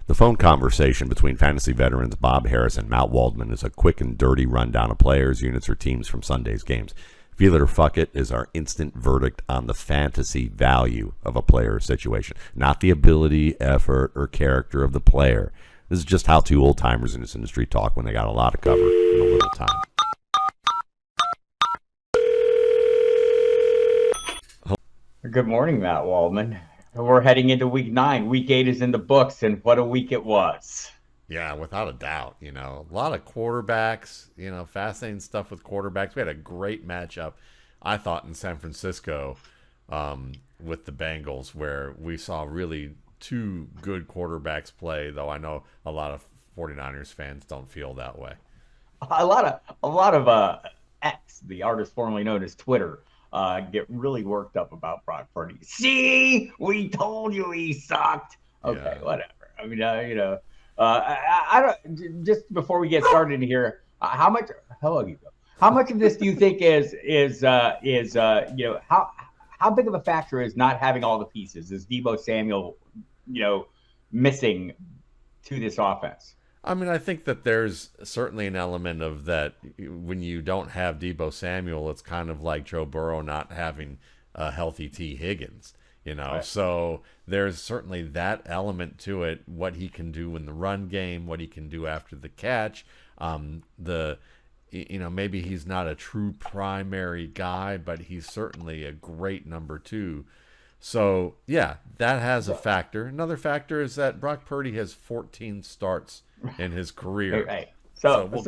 The phone conversation between fantasy veterans Bob Harris and Matt Waldman is a quick and dirty rundown of players, units, or teams from Sunday's games. Feel it or fuck it is our instant verdict on the fantasy value of a player situation, not the ability, effort, or character of the player. This is just how two old-timers in this industry talk when they got a lot to cover in a little time. Good morning, Matt Waldman. We're heading into week 9. Week 8 is in the books, and what a week it was. Yeah, without a doubt. A lot of quarterbacks, fascinating stuff with quarterbacks. We had a great matchup, I thought, in San Francisco with the Bengals, where we saw really two good quarterbacks play, though I know a lot of 49ers fans don't feel that way. A lot of X, the artist formerly known as Twitter, get really worked up about Brock Purdy. See, we told you he sucked. Okay, yeah. Whatever. I mean, I don't. Just before we get started here, how much of this do you think is how big of a factor is not having all the pieces? Is Deebo Samuel, missing to this offense? I mean, I think that there's certainly an element of that. When you don't have Deebo Samuel, it's kind of like Joe Burrow not having a healthy T. Higgins, Right. So there's certainly that element to it, what he can do in the run game, what he can do after the catch. Maybe he's not a true primary guy, but he's certainly a great number 2. So, yeah, that has a factor. Another factor is that Brock Purdy has 14 starts in his career. Right. So let's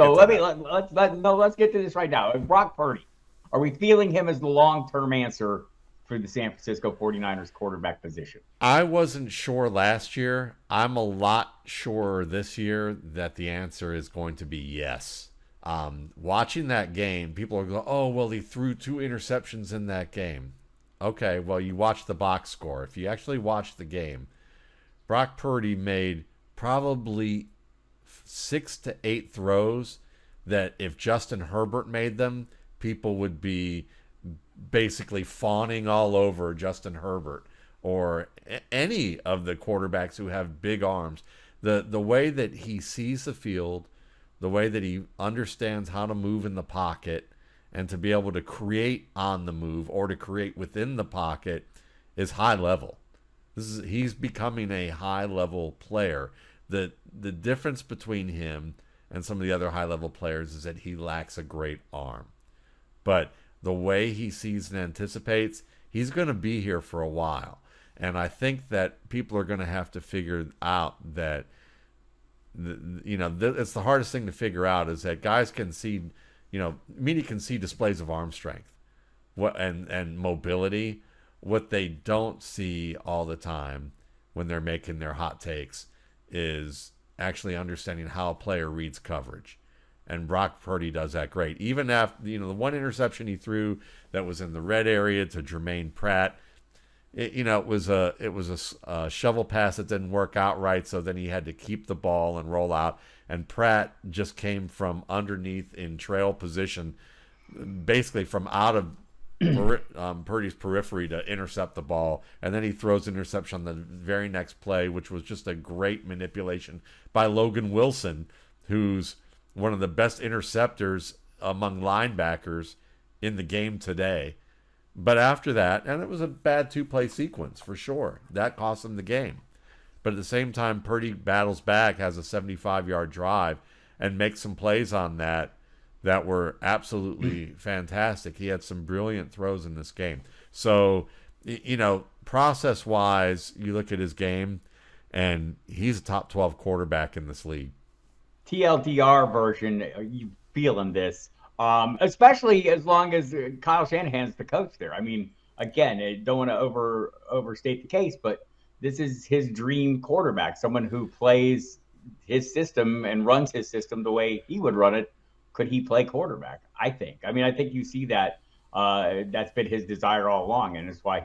get to this right now. Brock Purdy, are we feeling him as the long-term answer for the San Francisco 49ers quarterback position? I wasn't sure last year. I'm a lot surer this year that the answer is going to be yes. Watching that game, people are going, oh, well, he threw 2 interceptions in that game. Okay, well, you watch the box score. If you actually watch the game, Brock Purdy made probably 6 to 8 throws that if Justin Herbert made them, people would be basically fawning all over Justin Herbert or any of the quarterbacks who have big arms. The way that he sees the field, the way that he understands how to move in the pocket and to be able to create on the move or to create within the pocket is high level. He's becoming a high level player. The difference between him and some of the other high level players is that he lacks a great arm. But the way he sees and anticipates, he's going to be here for a while. And I think that people are going to have to figure out that, it's the hardest thing to figure out is that guys can see, media can see displays of arm strength and mobility. What they don't see all the time when they're making their hot takes is actually understanding how a player reads coverage. And Brock Purdy does that great. Even after, the one interception he threw that was in the red area to Jermaine Pratt, it was a shovel pass that didn't work out right, so then he had to keep the ball and roll out. And Pratt just came from underneath in trail position, basically from out of Purdy's periphery to intercept the ball. And then he throws an interception on the very next play, which was just a great manipulation by Logan Wilson, who's one of the best interceptors among linebackers in the game today. But after that, and it was a bad 2-play sequence for sure. That cost him the game. But at the same time, Purdy battles back, has a 75-yard drive, and makes some plays on that were absolutely fantastic. He had some brilliant throws in this game. So, process-wise, you look at his game, and he's a top 12 quarterback in this league. TLDR version, you feeling this, especially as long as Kyle Shanahan's the coach there. I mean, again, I don't want to overstate the case, but this is his dream quarterback, someone who plays his system and runs his system the way he would run it. Could he play quarterback? I think you see that that's been his desire all along, and it's why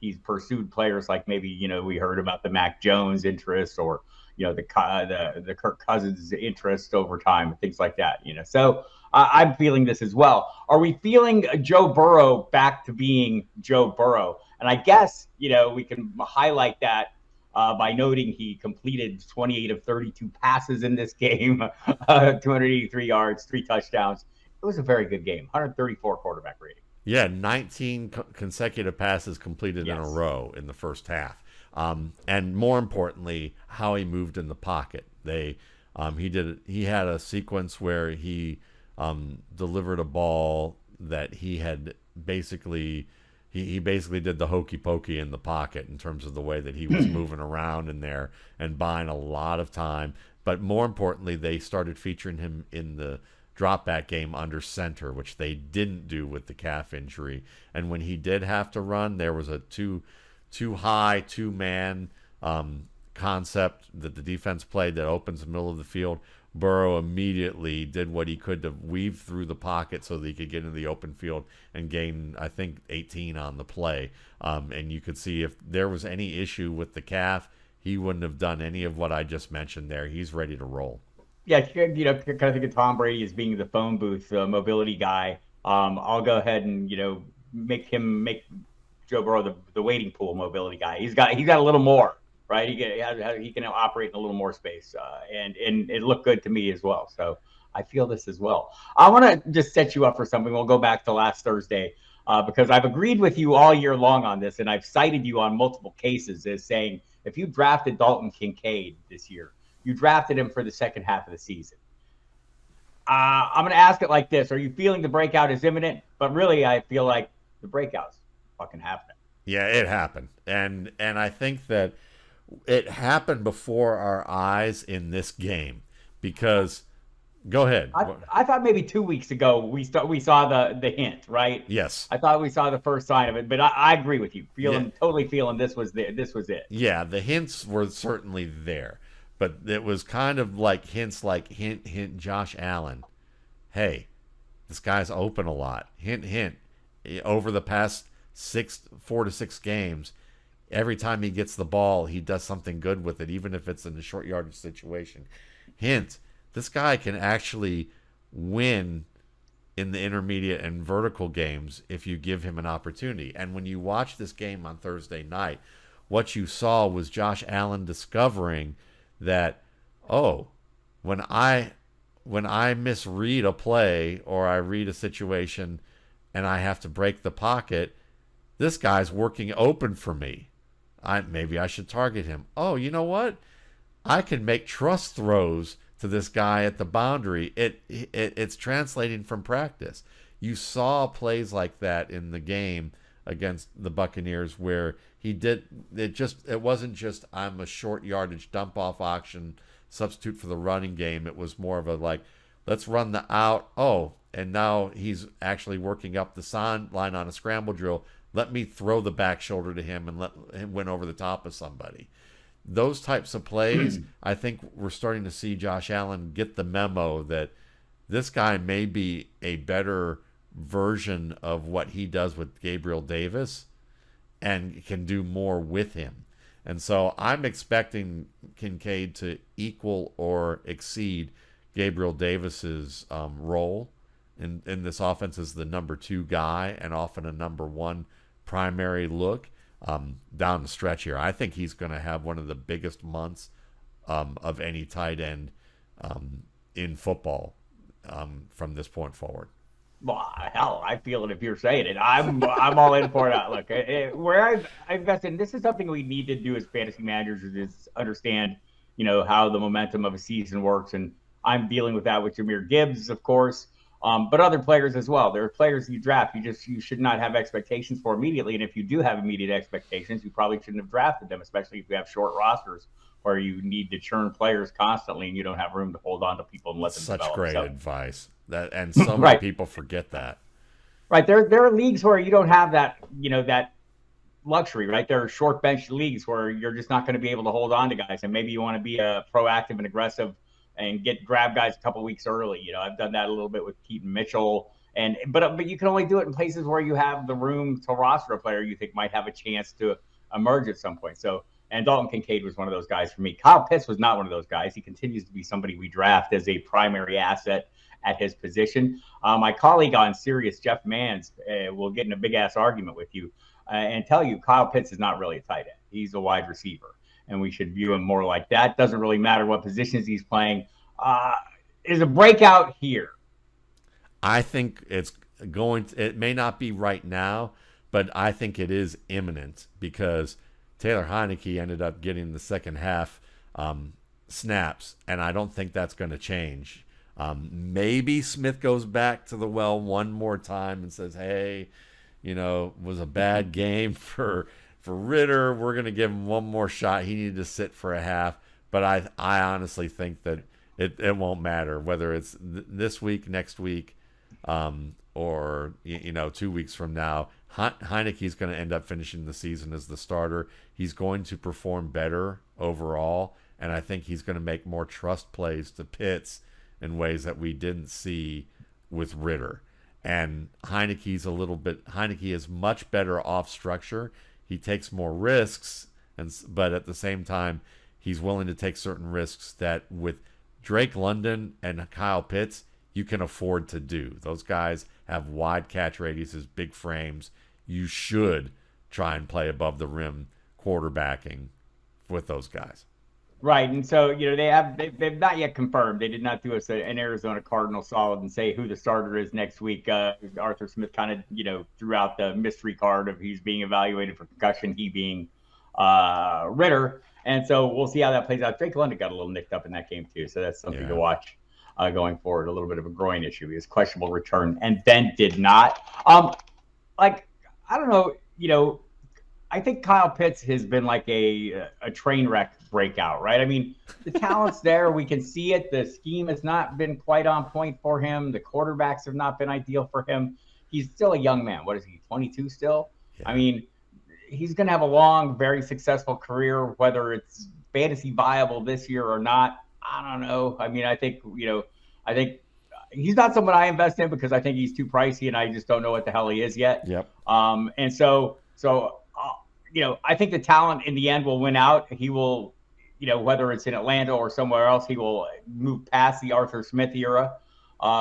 he's pursued players like maybe we heard about the Mac Jones interest or the Kirk Cousins interest over time and things like that. So I'm feeling this as well. Are we feeling Joe Burrow back to being Joe Burrow? And I guess we can highlight that by noting he completed 28 of 32 passes in this game, 283 yards, 3 touchdowns. It was a very good game, 134 quarterback rating. Yeah, 19 consecutive passes completed in a Yes. row in the first half. And more importantly, how he moved in the pocket. He had a sequence where he delivered a ball that he had basically he basically did the hokey pokey in the pocket in terms of the way that he was moving around in there and buying a lot of time. But more importantly, they started featuring him in the drop back game under center, which they didn't do with the calf injury. And when he did have to run, there was a too high 2-man concept that the defense played that opens the middle of the field. Burrow immediately did what he could to weave through the pocket so that he could get into the open field and gain, I think, 18 on the play. And you could see if there was any issue with the calf, he wouldn't have done any of what I just mentioned there. He's ready to roll. Yeah, kind of think of Tom Brady as being the phone booth mobility guy. I'll go ahead and make Joe Burrow the waiting pool mobility guy. He's got a little more, right? He can operate in a little more space, and it looked good to me as well. So I feel this as well. I want to just set you up for something. We'll go back to last Thursday because I've agreed with you all year long on this, and I've cited you on multiple cases as saying if you drafted Dalton Kincaid this year, you drafted him for the second half of the season. I'm going to ask it like this. Are you feeling the breakout is imminent? But really, I feel like the breakout's fucking happening. Yeah, it happened. And I think that it happened before our eyes in this game because go ahead. I thought maybe 2 weeks ago we saw the hint, right? Yes. I thought we saw the first sign of it, but I agree with you. Totally feeling this was it. Yeah, the hints were certainly there. But it was kind of like hints like hint, Josh Allen. Hey, this guy's open a lot. Hint, hint. Over the past 4 to 6 games, every time he gets the ball, he does something good with it, even if it's in a short yardage situation. Hint, this guy can actually win in the intermediate and vertical games if you give him an opportunity. And when you watch this game on Thursday night, what you saw was Josh Allen discovering that, when I misread a play or I read a situation and I have to break the pocket, this guy's working open for me. Maybe I should target him. Oh, you know what? I can make trust throws to this guy at the boundary. It's translating from practice. You saw plays like that in the game against the Buccaneers where it wasn't just I'm a short yardage dump off auction substitute for the running game. It was more of a like, let's run the out. And now he's actually working up the sideline on a scramble drill. Let me throw the back shoulder to him and let him win over the top of somebody. Those types of plays, I think we're starting to see Josh Allen get the memo that this guy may be a better version of what he does with Gabriel Davis and can do more with him. And so I'm expecting Kincaid to equal or exceed Gabriel Davis's role in this offense as the number 2 guy and often a number 1 primary look down the stretch here. I think he's going to have one of the biggest months of any tight end in football from this point forward. Well, hell, I feel it if you're saying it. I'm all in for it. Look, where I've invested, and this is something we need to do as fantasy managers, is understand, how the momentum of a season works. And I'm dealing with that with Jahmyr Gibbs, of course, but other players as well. There are players you draft you should not have expectations for immediately. And if you do have immediate expectations, you probably shouldn't have drafted them, especially if you have short rosters where you need to churn players constantly and you don't have room to hold on to people and let them develop. Such great advice. And so many people forget that. Right. There are leagues where you don't have that, that luxury, right? There are short bench leagues where you're just not going to be able to hold on to guys. And maybe you want to be proactive and aggressive and grab guys a couple weeks early. I've done that a little bit with Keaton Mitchell. But you can only do it in places where you have the room to roster a player you think might have a chance to emerge at some point. And Dalton Kincaid was one of those guys for me. Kyle Pitts was not one of those guys. He continues to be somebody we draft as a primary asset at his position. My colleague on Sirius, Jeff Mans, will get in a big-ass argument with you and tell you Kyle Pitts is not really a tight end. He's a wide receiver. and we should view him more like that. Doesn't really matter what positions he's playing. Is a breakout here? I think it may not be right now, but I think it is imminent because Taylor Heinicke ended up getting the second half snaps, and I don't think that's going to change. Maybe Smith goes back to the well one more time and says, hey, was a bad game for Ritter. We're going to give him one more shot. He needed to sit for a half. But I honestly think that it won't matter whether it's this week, next week, or 2 weeks from now. Heinicke's going to end up finishing the season as the starter. He's going to perform better overall, and I think he's going to make more trust plays to Pitts in ways that we didn't see with Ritter. And Heinicke is much better off structure. He takes more risks, but at the same time, he's willing to take certain risks that with Drake London and Kyle Pitts, you can afford to do. Those guys have wide catch radiuses, big frames. You should try and play above the rim quarterbacking with those guys. Right, and so they've not yet confirmed. They did not do us an Arizona Cardinal solid and say who the starter is next week. Arthur Smith kind of threw out the mystery card of he's being evaluated for concussion, he being Ritter, and so we'll see how that plays out. Drake London got a little nicked up in that game too, so that's something to watch going forward. A little bit of a groin issue. He was questionable return and then did not. I don't know. I think Kyle Pitts has been like a train wreck breakout, right? I mean, the talent's there. We can see it. The scheme has not been quite on point for him. The quarterbacks have not been ideal for him. He's still a young man. What is he, 22 still? Yeah. I mean, he's going to have a long, very successful career, whether it's fantasy viable this year or not. I don't know. I mean, I think he's not someone I invest in because I think he's too pricey and I just don't know what the hell he is yet. Yep. And so I think the talent in the end will win out. He will, whether it's in Atlanta or somewhere else, he will move past the Arthur Smith era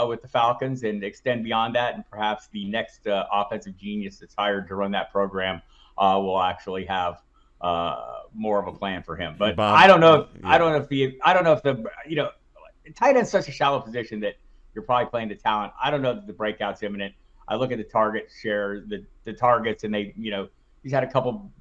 with the Falcons and extend beyond that. And perhaps the next offensive genius that's hired to run that program will actually have more of a plan for him. But Bob, I don't know. Yeah. I don't know if the tight end's such a shallow position that you're probably playing the talent. I don't know that the breakout's imminent. I look at the target share, the targets, and they, he's had a couple,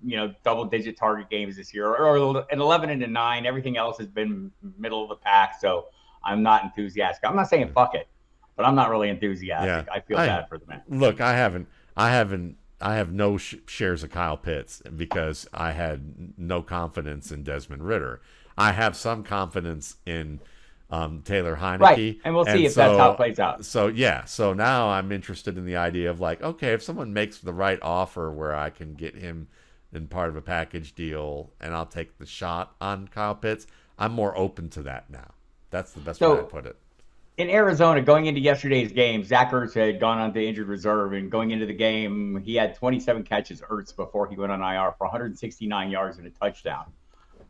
double-digit target games this year, or an 11 and a 9. Everything else has been middle of the pack, so I'm not enthusiastic. I'm not saying fuck it, but I'm not really enthusiastic. Yeah. I feel bad for the man. Look, I have no shares of Kyle Pitts because I had no confidence in Desmond Ritter. I have some confidence in Taylor Heinicke. Right, and we'll see if that's how it plays out. So now I'm interested in the idea of okay, if someone makes the right offer where I can get him in part of a package deal and I'll take the shot on Kyle Pitts, I'm more open to that now. That's the best way to put it. In Arizona, going into yesterday's game, Zach Ertz had gone on to injured reserve, and going into the game, he had 27 catches, Ertz, before he went on IR for 169 yards and a touchdown.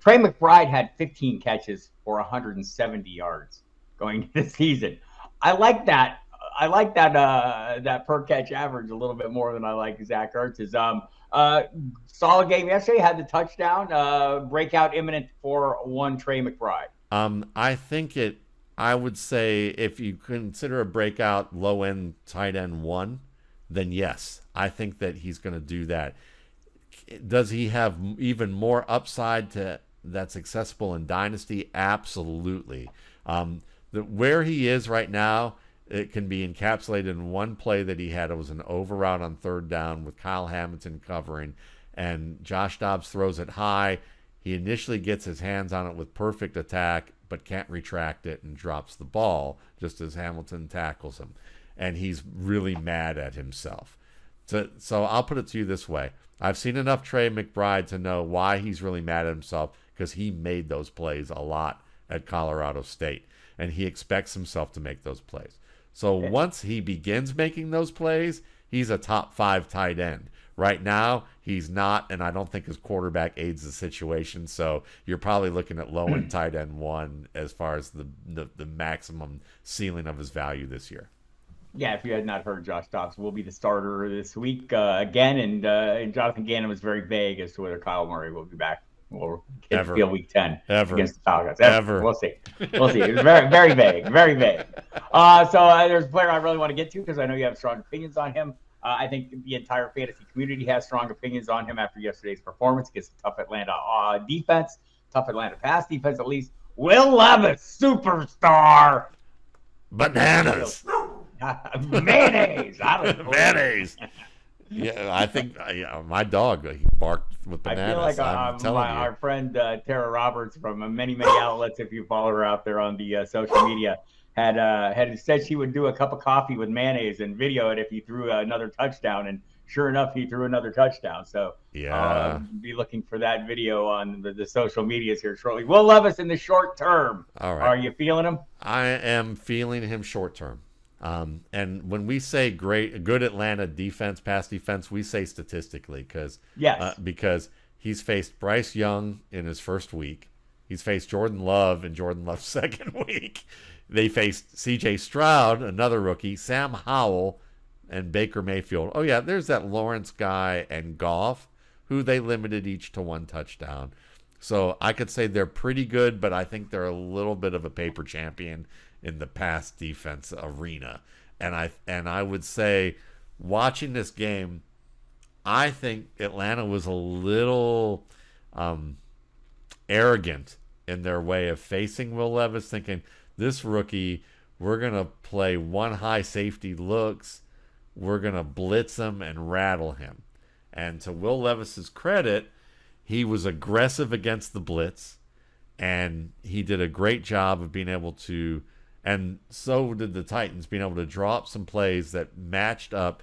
Trey McBride had 15 catches for 170 yards going into the season. I like that. That per catch average a little bit more than I like Zach Ertz's. Solid game yesterday. Had the touchdown. Breakout imminent for one Trey McBride. I would say if you consider a breakout low end tight end 1, then yes, I think that he's going to do that. Does he have even more upside that's accessible in Dynasty? Absolutely. Where he is right now, it can be encapsulated in one play that he had. It was an over route on third down with Kyle Hamilton covering, and Josh Dobbs throws it high. He initially gets his hands on it with perfect attack, but can't retract it and drops the ball just as Hamilton tackles him. And he's really mad at himself. So I'll put it to you this way. I've seen enough Trey McBride to know why he's really mad at himself, because he made those plays a lot at Colorado State, and he expects himself to make those plays. So once he begins making those plays, he's a top 5 tight end. Right now, he's not, and I don't think his quarterback aids the situation. So you're probably looking at low-end tight end 1 as far as the maximum ceiling of his value this year. Yeah, if you had not heard, Josh Dobbs will be the starter this week again, and Jonathan Gannon was very vague as to whether Kyle Murray will be back We'll Ever. feel week 10 Ever. against the Falcons. Ever. We'll see. We'll see. It's very, very vague. Very vague. There's a player I really want to get to because I know you have strong opinions on him. I think the entire fantasy community has strong opinions on him after yesterday's performance against a tough Atlanta defense, tough Atlanta pass defense at least. Will Levis, superstar. Bananas. Mayonnaise. Mayonnaise. Yeah, I think my dog he barked with bananas. I feel like our friend Tara Roberts from many outlets, if you follow her out there on the social media, had said she would do a cup of coffee with mayonnaise and video it if he threw another touchdown. And sure enough, he threw another touchdown. So be looking for that video on the social medias here shortly. Will Levis in the short term. All right. Are you feeling him? I am feeling him short term. And when we say good Atlanta defense, pass defense, we say statistically because he's faced Bryce Young in his first week. He's faced Jordan Love in Jordan Love's second week. They faced C.J. Stroud, another rookie, Sam Howell, and Baker Mayfield. Oh, yeah, there's that Lawrence guy and Goff, who they limited each to 1 touchdown. So I could say they're pretty good, but I think they're a little bit of a paper champion in the pass defense arena. And I would say watching this game, I think Atlanta was a little arrogant in their way of facing Will Levis, thinking this rookie, we're going to play one high safety looks, we're going to blitz him and rattle him. And to Will Levis's credit, he was aggressive against the blitz, and he did a great job of being able to, and so did the Titans, being able to draw up some plays that matched up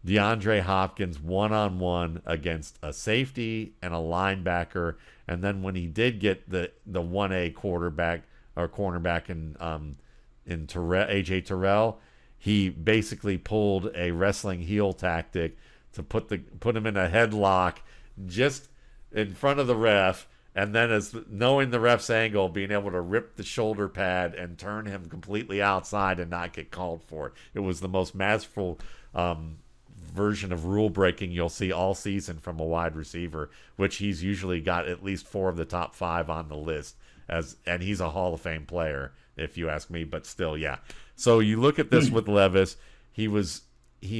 DeAndre Hopkins one-on-one against a safety and a linebacker. And then when he did get the 1A quarterback or cornerback in A.J. Terrell, he basically pulled a wrestling heel tactic to put him in a headlock just in front of the ref, and then as knowing the ref's angle, being able to rip the shoulder pad and turn him completely outside and not get called for it. It was the most masterful version of rule breaking you'll see all season from a wide receiver, which he's usually got at least 4 of the top 5 on the list, and he's a Hall of Fame player, if you ask me, but still, yeah. So you look at this with Levis, he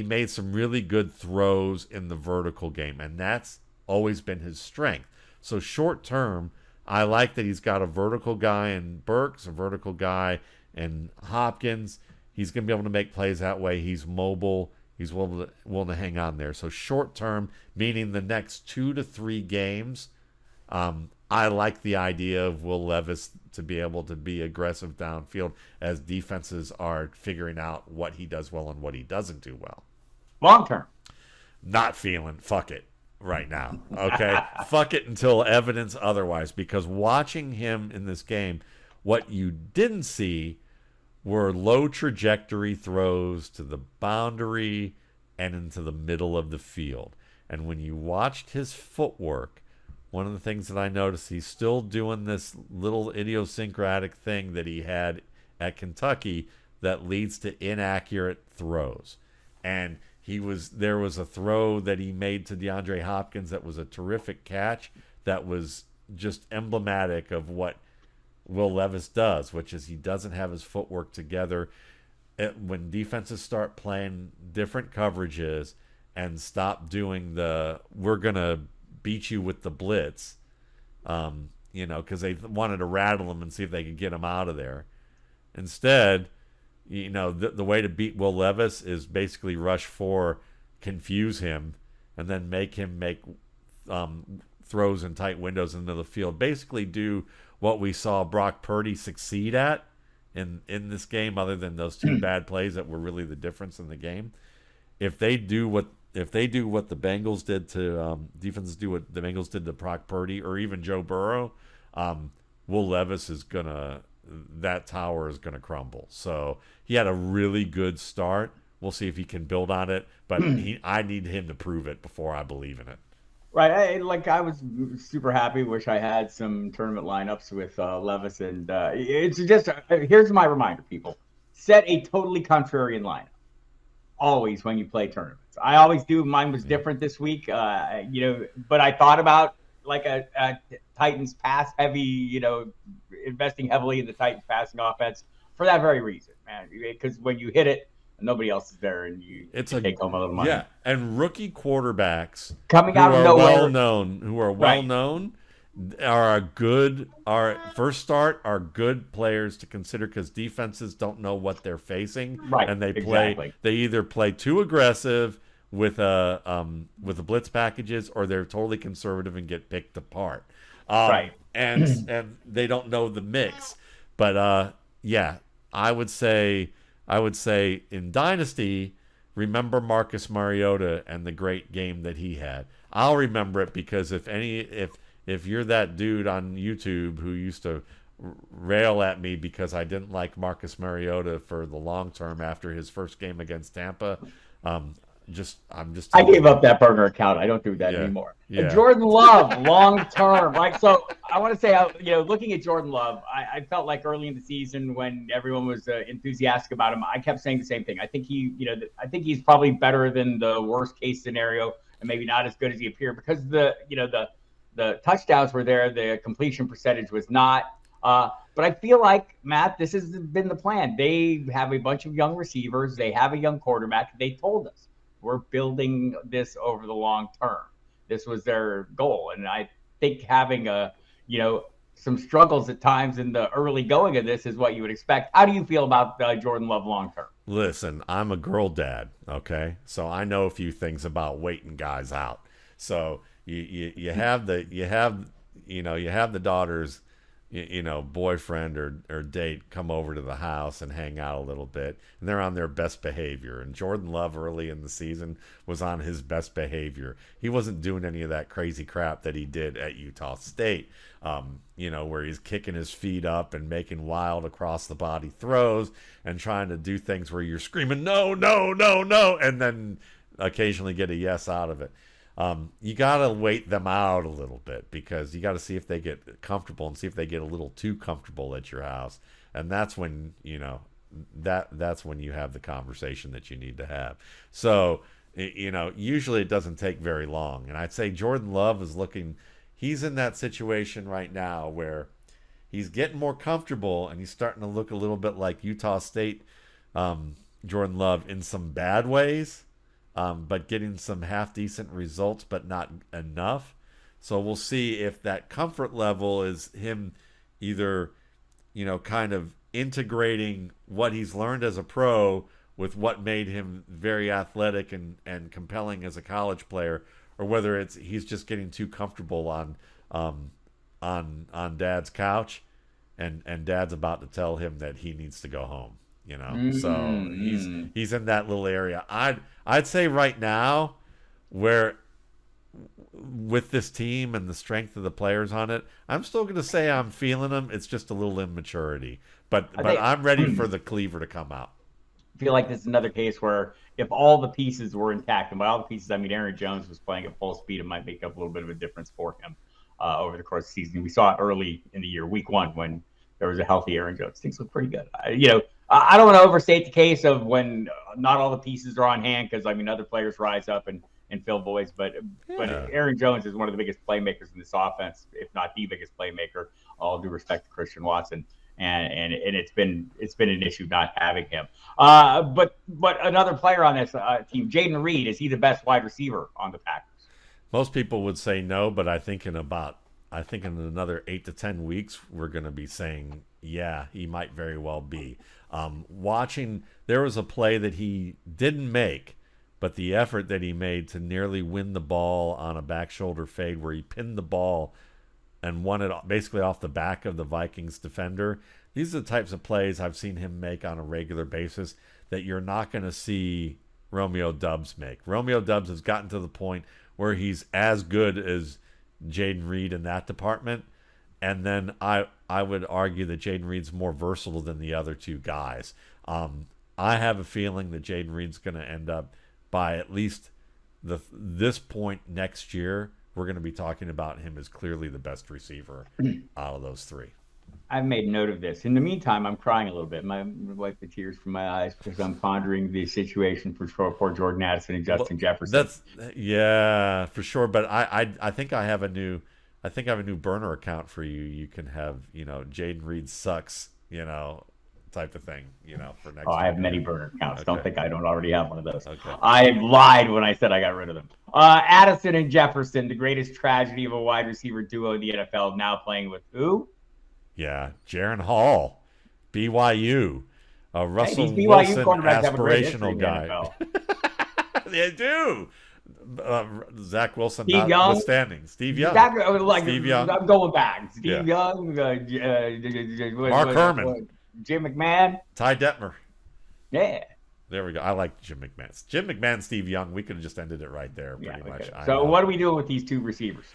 made some really good throws in the vertical game, and that's always been his strength. So short term, I like that he's got a vertical guy in Burks, a vertical guy in Hopkins. He's going to be able to make plays that way. He's mobile. He's willing to hang on there. So short term, meaning the next 2 to 3 games, I like the idea of Will Levis to be able to be aggressive downfield as defenses are figuring out what he does well and what he doesn't do well. Long term. Not feeling. Fuck it. Right now, okay? Fuck it until evidence otherwise, because watching him in this game, what you didn't see were low trajectory throws to the boundary and into the middle of the field. And when you watched his footwork, one of the things that I noticed, he's still doing this little idiosyncratic thing that he had at Kentucky that leads to inaccurate throws. And there was a throw that he made to DeAndre Hopkins that was a terrific catch that was just emblematic of what Will Levis does, which is he doesn't have his footwork together. When defenses start playing different coverages and stop doing we're going to beat you with the blitz, because they wanted to rattle him and see if they could get him out of there. Instead, the way to beat Will Levis is basically rush 4, confuse him, and then make him make throws in tight windows into the field. Basically do what we saw Brock Purdy succeed at in this game, other than those 2 bad plays that were really the difference in the game. If they do what the Bengals did to defenses do what the Bengals did to Brock Purdy or even Joe Burrow, Will Levis that tower is going to crumble. So he had a really good start. We'll see if he can build on it, but I need him to prove it before I believe in it. Right. I was super happy. Wish I had some tournament lineups with Levis. And it's just, here's my reminder, people. Set a totally contrarian lineup. Always when you play tournaments. I always do. Mine was different this week, but I thought about like a Titans pass heavy, investing heavily in the Titans passing offense for that very reason, man. Because when you hit it, nobody else is there, and you take home a little money. Yeah, and rookie quarterbacks coming out of nowhere, who are well known, are first start are good players to consider because defenses don't know what they're facing, right? And they either play too aggressive with the blitz packages, or they're totally conservative and get picked apart. Right. And they don't know the mix. But I would say in Dynasty, remember Marcus Mariota and the great game that he had. I'll remember it because if you're that dude on YouTube who used to rail at me because I didn't like Marcus Mariota for the long term after his first game against Tampa, I gave up that burner account. I don't do that anymore. Yeah. And Jordan Love, long term, right? So I want to say, looking at Jordan Love, I felt like early in the season when everyone was enthusiastic about him, I kept saying the same thing. I think he's probably better than the worst case scenario, and maybe not as good as he appeared because the touchdowns were there, the completion percentage was not. But I feel like, Matt, this has been the plan. They have a bunch of young receivers. They have a young quarterback. They told us, we're building this over the long term. This was their goal. And I think having some struggles at times in the early going of this is what you would expect. How do you feel about Jordan Love long term? Listen, I'm a girl dad, okay? So I know a few things about waiting guys out. So you have the daughter's boyfriend or date come over to the house and hang out a little bit, and they're on their best behavior. And Jordan Love early in the season was on his best behavior. He wasn't doing any of that crazy crap that he did at Utah State, where he's kicking his feet up and making wild across the body throws and trying to do things where you're screaming no, no, no, no, and then occasionally get a yes out of it. You got to wait them out a little bit because you got to see if they get comfortable and see if they get a little too comfortable at your house. And that's when, that's when you have the conversation that you need to have. So, usually it doesn't take very long. And I'd say Jordan Love he's in that situation right now where he's getting more comfortable and he's starting to look a little bit like Utah State Jordan Love in some bad ways. But getting some half-decent results, but not enough. So we'll see if that comfort level is him either, kind of integrating what he's learned as a pro with what made him very athletic and compelling as a college player, or whether he's just getting too comfortable on Dad's couch, and Dad's about to tell him that he needs to go home. So he's in that little area. I'd say right now, where with this team and the strength of the players on it, I'm still going to say I'm feeling them. It's just a little immaturity, but I'm ready for the cleaver to come out. I feel like this is another case where if all the pieces were intact, and by all the pieces I mean Aaron Jones was playing at full speed, it might make up a little bit of a difference for him over the course of the season. We saw it early in the year, week 1, when there was a healthy Aaron Jones. Things look pretty good. I don't want to overstate the case of when not all the pieces are on hand because, other players rise up and fill voids. But Aaron Jones is one of the biggest playmakers in this offense, if not the biggest playmaker, all due respect to Christian Watson. And it's been an issue not having him. But another player on this team, Jayden Reed, is he the best wide receiver on the Packers? Most people would say no, but I think in another 8 to 10 weeks, we're going to be saying, yeah, he might very well be. There was a play that he didn't make, but the effort that he made to nearly win the ball on a back shoulder fade where he pinned the ball and won it basically off the back of the Vikings defender. These are the types of plays I've seen him make on a regular basis that you're not going to see Romeo Doubs make. Romeo Doubs has gotten to the point where he's as good as Jayden Reed in that department. And then I would argue that Jayden Reed's more versatile than the other two guys. I have a feeling that Jayden Reed's going to end up by at least this point next year. We're going to be talking about him as clearly the best receiver out of those three. I've made note of this. In the meantime, I'm crying a little bit. I wipe the tears from my eyes because I'm pondering the situation for Jordan Addison and Justin Jefferson. Yeah, for sure. But I think I have a new I think I have a new burner account for you. You can have, Jayden Reed sucks, type of thing, for next Oh, I year. have many burner accounts. Okay. Don't think I don't already have one of those. Okay. I lied when I said I got rid of them. Addison and Jefferson, the greatest tragedy of a wide receiver duo in the NFL, now playing with who? Yeah, Jaron Hall, BYU, Russell these BYU Wilson, quarterbacks have a great history aspirational in the guy. NFL. They do. Zach Wilson Steve Young. notwithstanding. Steve Young. Steve Young. I'm going back. Steve Young. Mark Herman. Jim McMahon. Ty Detmer. Yeah. There we go. I like Jim McMahon. Jim McMahon, Steve Young. We could have just ended it right there, pretty much. So what are we doing with these two receivers?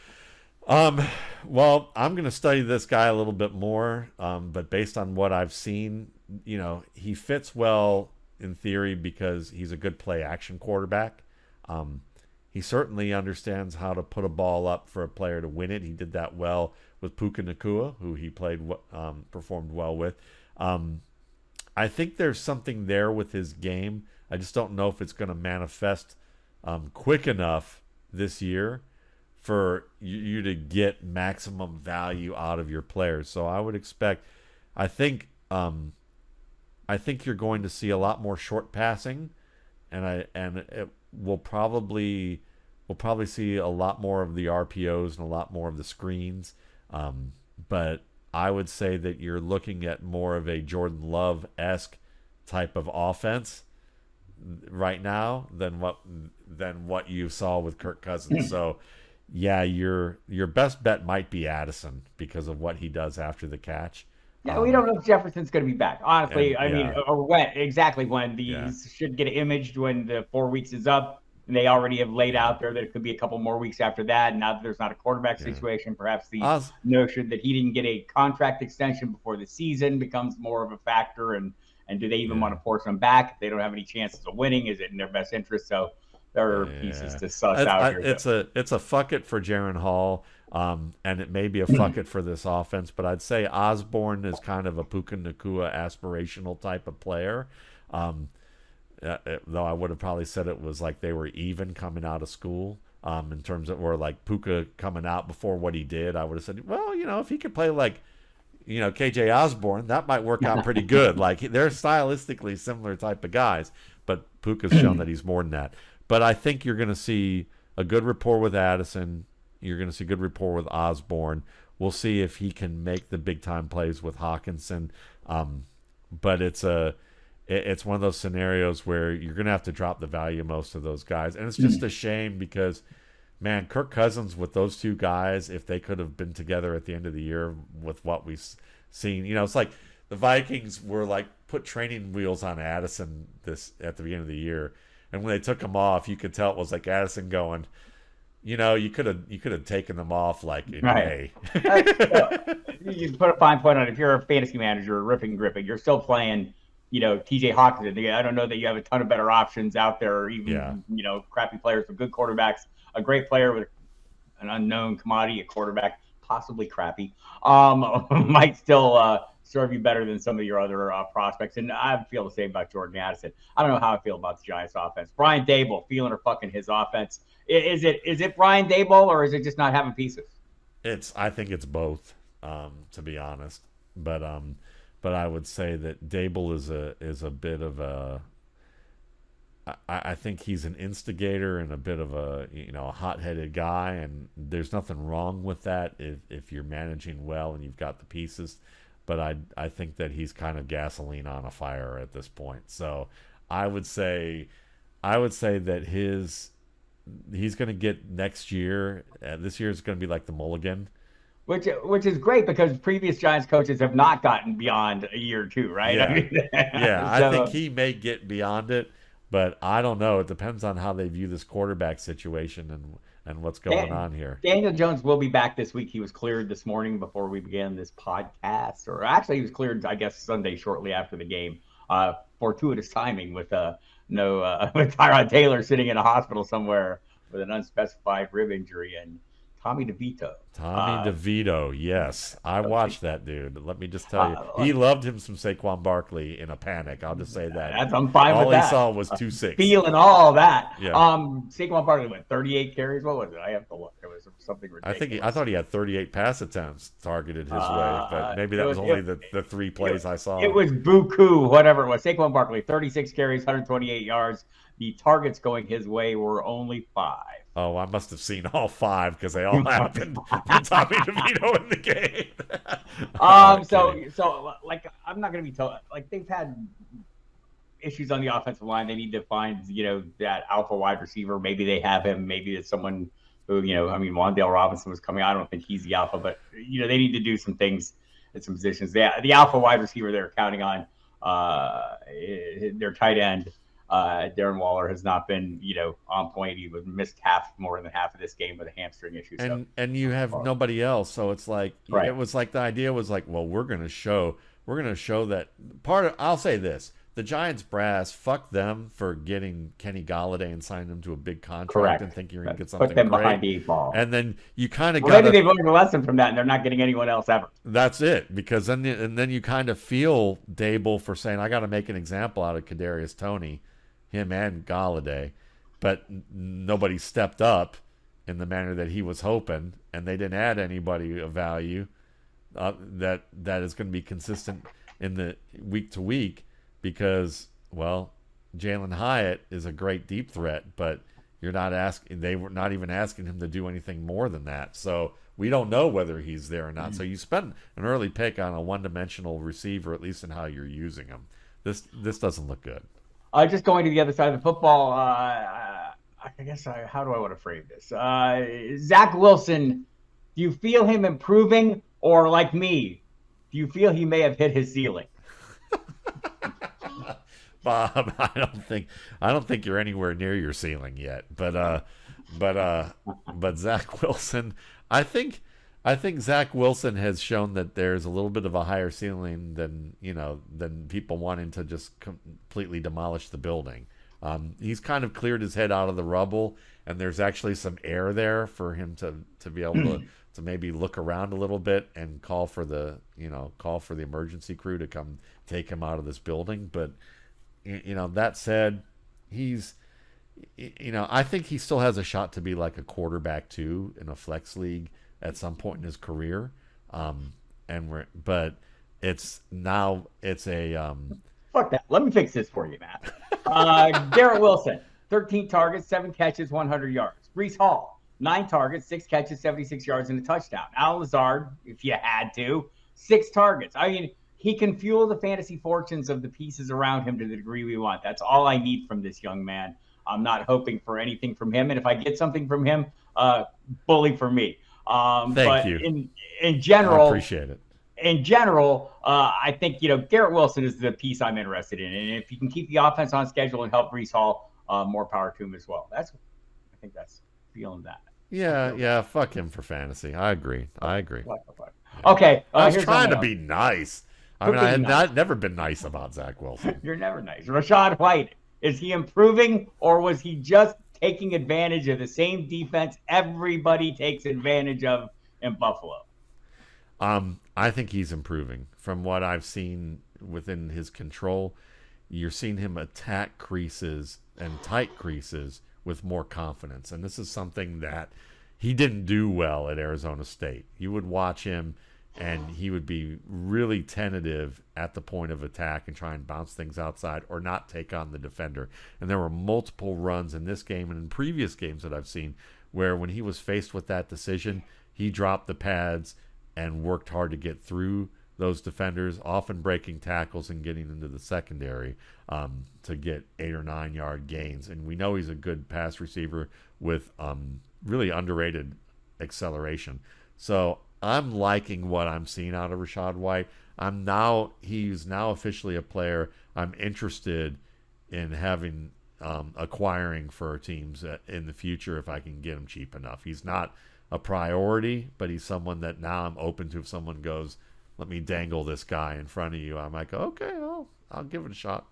Well, I'm going to study this guy a little bit more, but based on what I've seen, he fits well in theory because he's a good play action quarterback. He certainly understands how to put a ball up for a player to win it. He did that well with Puka Nacua, who he performed well with. I think there's something there with his game. I just don't know if it's going to manifest quick enough this year for you to get maximum value out of your players. So I would expect, I think you're going to see a lot more short passing, and we'll probably see a lot more of the RPOs and a lot more of the screens. But I would say that you're looking at more of a Jordan Love-esque type of offense right now than what you saw with Kirk Cousins. So, yeah, your best bet might be Addison because of what he does after the catch. Yeah, we don't know if Jefferson's going to be back. Honestly, or when these should get imaged when the 4 weeks is up. And they already have laid out there that it could be a couple more weeks after that. And now that there's not a quarterback situation, perhaps the notion that he didn't get a contract extension before the season becomes more of a factor. And do they even want to force him back if they don't have any chances of winning? Is it in their best interest? So there are pieces to suss out here. It's a fuck it for Jaron Hall, and it may be a fuck it for this offense. But I'd say Osborne is kind of a Puka Nacua aspirational type of player. Though I would have probably said it was like they were even coming out of school in terms of, or like Puka coming out before what he did. I would have said, well, if he could play like, KJ Osborne, that might work out pretty good. Like they're stylistically similar type of guys, but Puka's shown that he's more than that. But I think you're going to see a good rapport with Addison. You're going to see good rapport with Osborne. We'll see if he can make the big time plays with Hawkinson. But it's one of those scenarios where you're going to have to drop the value of most of those guys. And it's just a shame because, man, Kirk Cousins with those two guys, if they could have been together at the end of the year with what we've seen, it's like the Vikings were like put training wheels on Addison at the beginning of the year. And when they took him off, you could tell it was like Addison going, you could have taken them off like in May. You put a fine point on it. If you're a fantasy manager, ripping, gripping, you're still playing TJ Hawkinson. I don't know that you have a ton of better options out there, or even, crappy players with good quarterbacks. A great player with an unknown commodity at quarterback, possibly crappy, might still serve you better than some of your other prospects. And I feel the same about Jordan Addison. I don't know how I feel about the Giants offense. Brian Daboll, feeling or fucking his offense. Is it Brian Daboll, or is it just not having pieces? I think it's both, to be honest. But I would say that Daboll is a bit of a. I think he's an instigator and a bit of a a hot-headed guy, and there's nothing wrong with that if you're managing well and you've got the pieces. But I think that he's kind of gasoline on a fire at this point. So I would say that he's going to get next year. This year is going to be like the mulligan. Which is great because previous Giants coaches have not gotten beyond a year or two, right? Yeah. I think he may get beyond it, but I don't know. It depends on how they view this quarterback situation and what's going on here. Daniel Jones will be back this week. He was cleared this morning before we began this podcast, or actually he was cleared, I guess, Sunday shortly after the game. Fortuitous timing with with Tyrod Taylor sitting in a hospital somewhere with an unspecified rib injury, and Tommy DeVito. Yes. I watched that dude. Let me just tell you. He loved him some Saquon Barkley in a panic. I'll just say that. I'm fine with that. All he saw was 2-6. Feeling all that. Yeah. Saquon Barkley went 38 carries. What was it? I have to look. It was something I ridiculous. thought he had 38 pass attempts targeted his way, but maybe that was only the 3 plays I saw. It was buku, whatever it was. Saquon Barkley, 36 carries, 128 yards. The targets going his way were only 5. Oh, I must have seen all 5 because they all happened to Tommy DeVito in the game. So like I'm not gonna be told, like, they've had issues on the offensive line. They need to find, that alpha wide receiver. Maybe they have him. Maybe it's someone who, Wan'Dale Robinson was coming. I don't think he's the alpha, but they need to do some things at some positions. The alpha wide receiver they're counting on, their tight end, Darren Waller, has not been, on point. He was missed more than half of this game with a hamstring issue. And you have nobody else, so it's like It was like the idea was like, well, we're gonna show that part of. I'll say this: the Giants brass, fuck them for getting Kenny Golladay and signing him to a big contract and thinking you're gonna get something Put them great. Behind the 8 ball. And then you kind of maybe they've learned a lesson from that, and they're not getting anyone else ever. That's it, because then you kind of feel Daboll for saying, I got to make an example out of Kadarius Toney, him and Golladay, but nobody stepped up in the manner that he was hoping, and they didn't add anybody of value that is going to be consistent in the week to week, because, well, Jalen Hyatt is a great deep threat, but they were not even asking him to do anything more than that. So we don't know whether he's there or not. Mm-hmm. So you spend an early pick on a one-dimensional receiver, at least in how you're using him. This doesn't look good. Just going to the other side of the football, I guess, how do I want to frame this? Zach Wilson, do you feel him improving, or like me, do you feel he may have hit his ceiling? Bob, I don't think you're anywhere near your ceiling yet. But Zach Wilson, I think Zach Wilson has shown that there's a little bit of a higher ceiling than people wanting to just completely demolish the building. He's kind of cleared his head out of the rubble, and there's actually some air there for him to be able to maybe look around a little bit and call for the emergency crew to come take him out of this building. But that said, I think he still has a shot to be like a quarterback too in a flex league at some point in his career. But it's a fuck that. Let me fix this for you, Matt. Garrett Wilson, 13 targets, 7 catches, 100 yards. Breece Hall, 9 targets, 6 catches, 76 yards, and a touchdown. Al Lazard, if you had to, 6 targets. I mean, he can fuel the fantasy fortunes of the pieces around him to the degree we want. That's all I need from this young man. I'm not hoping for anything from him, and if I get something from him, bully for me. Thank you. In general, I appreciate it. In general, I think Garrett Wilson is the piece I'm interested in, and if you can keep the offense on schedule and help Breece Hall, more power to him as well. I think that's feeling that. Yeah. Fuck him for fantasy. I agree. Okay. I was trying to be nice. I mean, I had never been nice about Zach Wilson. You're never nice. Rachaad White, is he improving, or was he just taking advantage of the same defense everybody takes advantage of in Buffalo? I think he's improving. From what I've seen within his control, you're seeing him attack creases and tight creases with more confidence. And this is something that he didn't do well at Arizona State. You would watch him, and he would be really tentative at the point of attack and try and bounce things outside or not take on the defender. And there were multiple runs in this game and in previous games that I've seen where when he was faced with that decision, he dropped the pads and worked hard to get through those defenders, often breaking tackles and getting into the secondary to get 8 or 9 yard gains. And we know he's a good pass receiver with really underrated acceleration. So I'm liking what I'm seeing out of Rachaad White. He's now officially a player I'm interested in acquiring for teams in the future if I can get him cheap enough. He's not a priority, but he's someone that now I'm open to. If someone goes, let me dangle this guy in front of you, I might go, okay, I'll give it a shot.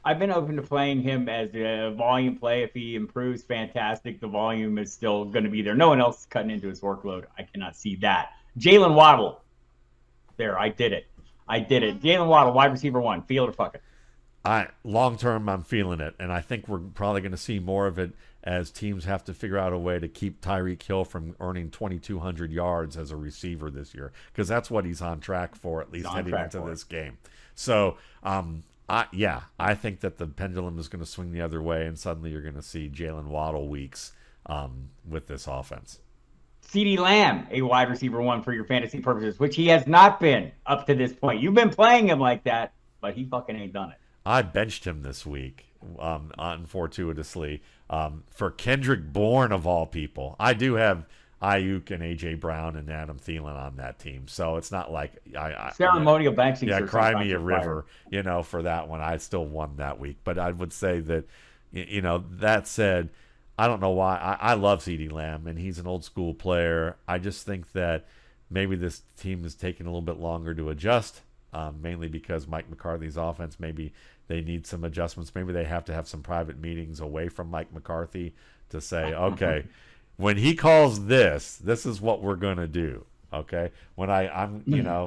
I've been open to playing him as a volume play. If he improves, fantastic. The volume is still going to be there. No one else is cutting into his workload. I cannot see that. Jaylen Waddle. There, I did it. Jaylen Waddle, wide receiver 1. Field or fuck it? Long term, I'm feeling it, and I think we're probably going to see more of it as teams have to figure out a way to keep Tyreek Hill from earning 2,200 yards as a receiver this year, because that's what he's on track for, at least heading into this game. So, I think that the pendulum is going to swing the other way, and suddenly you're going to see Jaylen Waddle weeks with this offense. CeeDee Lamb, a wide receiver one for your fantasy purposes, which he has not been up to this point. You've been playing him like that, but he fucking ain't done it. I benched him this week, fortuitously, for Kendrick Bourne of all people. I do have Ayuk and AJ Brown and Adam Thielen on that team, so it's not like ceremonial benching. Yeah, cry me a river, for that one. I still won that week, but I would say that, that said, I don't know why. I love CeeDee Lamb, and he's an old school player. I just think that maybe this team is taking a little bit longer to adjust. Mainly because Mike McCarthy's offense, maybe they need some adjustments. Maybe they have to have some private meetings away from Mike McCarthy to say, okay, when he calls this is what we're going to do. Okay. When I'm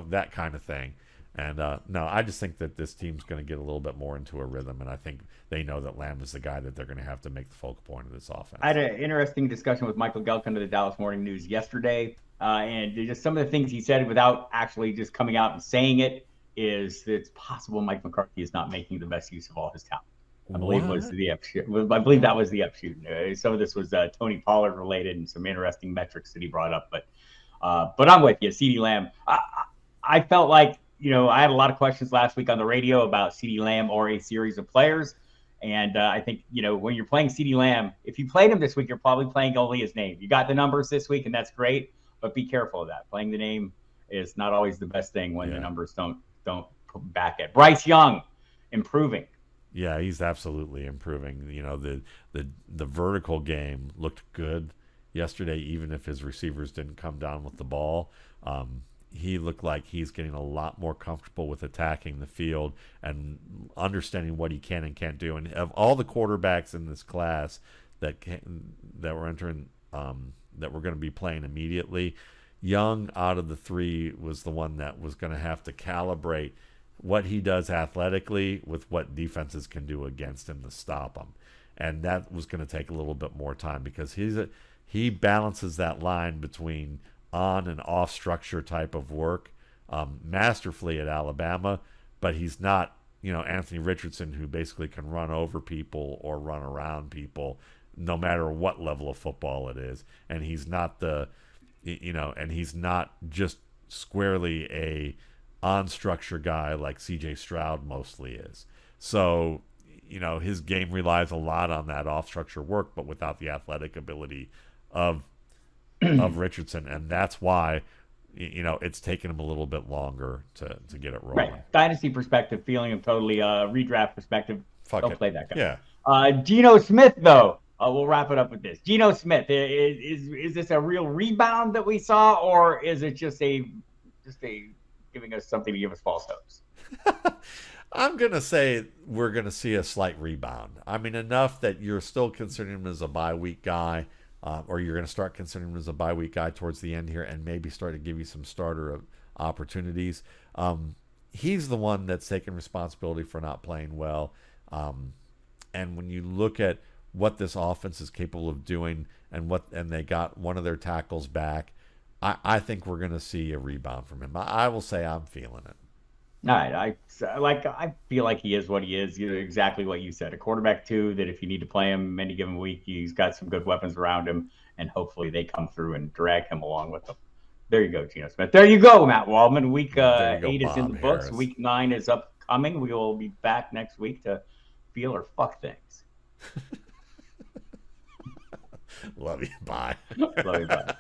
that kind of thing. And no, I just think that this team's going to get a little bit more into a rhythm. And I think they know that Lamb is the guy that they're going to have to make the focal point of this offense. I had an interesting discussion with Michael Gelkin of the Dallas Morning News yesterday. And just some of the things he said without actually just coming out and saying it, is it's possible Mike McCarthy is not making the best use of all his talent. I believe was the upshoot. I believe that was the upshoot. Some of this was Tony Pollard related and some interesting metrics that he brought up. But I'm with you, CeeDee Lamb. I felt like I had a lot of questions last week on the radio about CeeDee Lamb or a series of players, and I think when you're playing CeeDee Lamb, if you played him this week, you're probably playing only his name. You got the numbers this week, and that's great, but be careful of that. Playing the name is not always the best thing when the numbers don't back it. Bryce Young, improving. Yeah, he's absolutely improving. The vertical game looked good yesterday, even if his receivers didn't come down with the ball. He looked like he's getting a lot more comfortable with attacking the field and understanding what he can and can't do. And of all the quarterbacks in this class that were entering, that were going to be playing immediately, Young, out of the three, was the one that was going to have to calibrate what he does athletically with what defenses can do against him to stop him. And that was going to take a little bit more time because he balances that line between on and off structure type of work masterfully at Alabama, but he's not, Anthony Richardson, who basically can run over people or run around people no matter what level of football it is. And he's not and he's not just squarely a on-structure guy like C.J. Stroud mostly is. So, his game relies a lot on that off-structure work, but without the athletic ability of Richardson, and that's why it's taken him a little bit longer to get it rolling. Right, dynasty perspective, feeling him totally. Redraft perspective, don't play that guy. Yeah. Geno Smith, though. We'll wrap it up with this. Geno Smith, is this a real rebound that we saw, or is it just a giving us something to give us false hopes? I'm going to say we're going to see a slight rebound. I mean, enough that you're still considering him as a bye week guy, or you're going to start considering him as a bye week guy towards the end here and maybe start to give you some starter opportunities. He's the one that's taking responsibility for not playing well. And when you look at what this offense is capable of doing and they got one of their tackles back, I think we're going to see a rebound from him. I will say I'm feeling it. All right, I feel like he is what he is. Exactly what you said. A quarterback too. That if you need to play him any given week, he's got some good weapons around him, and hopefully they come through and drag him along with them. There you go, Geno Smith. There you go, Matt Waldman. Week 8 is in the books. Week 9 is upcoming. We will be back next week to feel or fuck things. Love you. Bye. Love you. Bye.